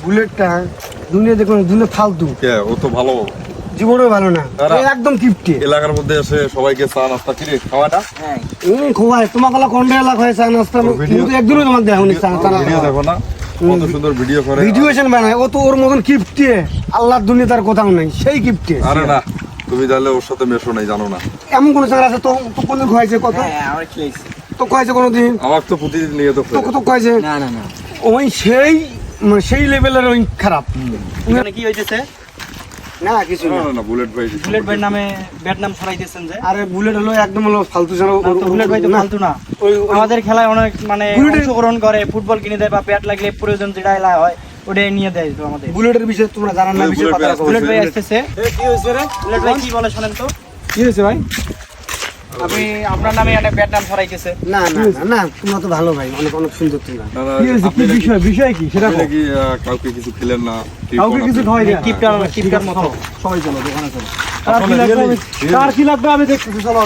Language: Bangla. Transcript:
বুলেটটা দুনিয়াতে কোনো দুনিয়া ফালতু, ও তো ভালো জীবনেও ভালো না, একদম কিপটে। এলাকার মধ্যে এসে সবাইকে চা নাস্তা কিনে খাওয়াটা খোয়াই তোমার গলা কোনটা এলাকা হয় চা নাস্তা, কিন্তু একদিনও তোমার দেখো নি চা ভিডিও দেখো না, কত সুন্দর ভিডিও করে, ভিডিওশন বানায়। ও তো ওর মতন কিপটে আল্লাহর দুনিয়া তার কোথাও নাই, সেই কিপটে। আরে না, তুমি তাহলে ওর সাথে মেশো নাই, জানো না। এমন কোন চাকর আছে তো কোনদিন খোয়াইছে? কত আমরা খেয়েছি তো খোয়াইছে কোনোদিন? আমার তো প্রতিদিন নিয়ে তো তো কত খোয়াইছে? না না না, ওই সেই মানে সেই লেভেলের ওই খারাপ। এখানে কি হইতেছে? না কিছু না। না বুলেট ভাই, বুলেট ভাই নামে ব্যাট নাম ছড়াইতেছেন যে? আরে বুলেট হলো একদম হলো ফালতু জানো। বুলেট ভাই তো ফালতু না, আমাদের খেলায় অনেক মানে অংশগ্রহণ করে, ফুটবল কিনে দেয় বা ব্যাট লাগলে প্রয়োজন যেটা এলা হয় ওটা নিয়ে দেয় তো আমাদের। বুলেটের বিষয়ে তোমরা জানার না, বিষয়ে কথা বলো। বুলেট ভাই আসতেছে। কি হয়েছে রে? বুলেট ভাই কি বলে শোনেন তো। কি হয়েছে ভাই? আপনি আপনার নামে একটা ব্যাট নাম ছড়াইতেছে। না না না, তোমরা তো ভালো ভাই, অনেক অনেক সুন্দর তোমরা। কি হয়েছে, কি বিষয়, বিষয় কি সেটা কি কাউকে কিছু খেলেন না, কাউকে কিছু খাওয়াই না। কিপটার মতো সবাই চলো দোকানে চলো। কার কি লাগবে আমি দেখতেছি, চলো।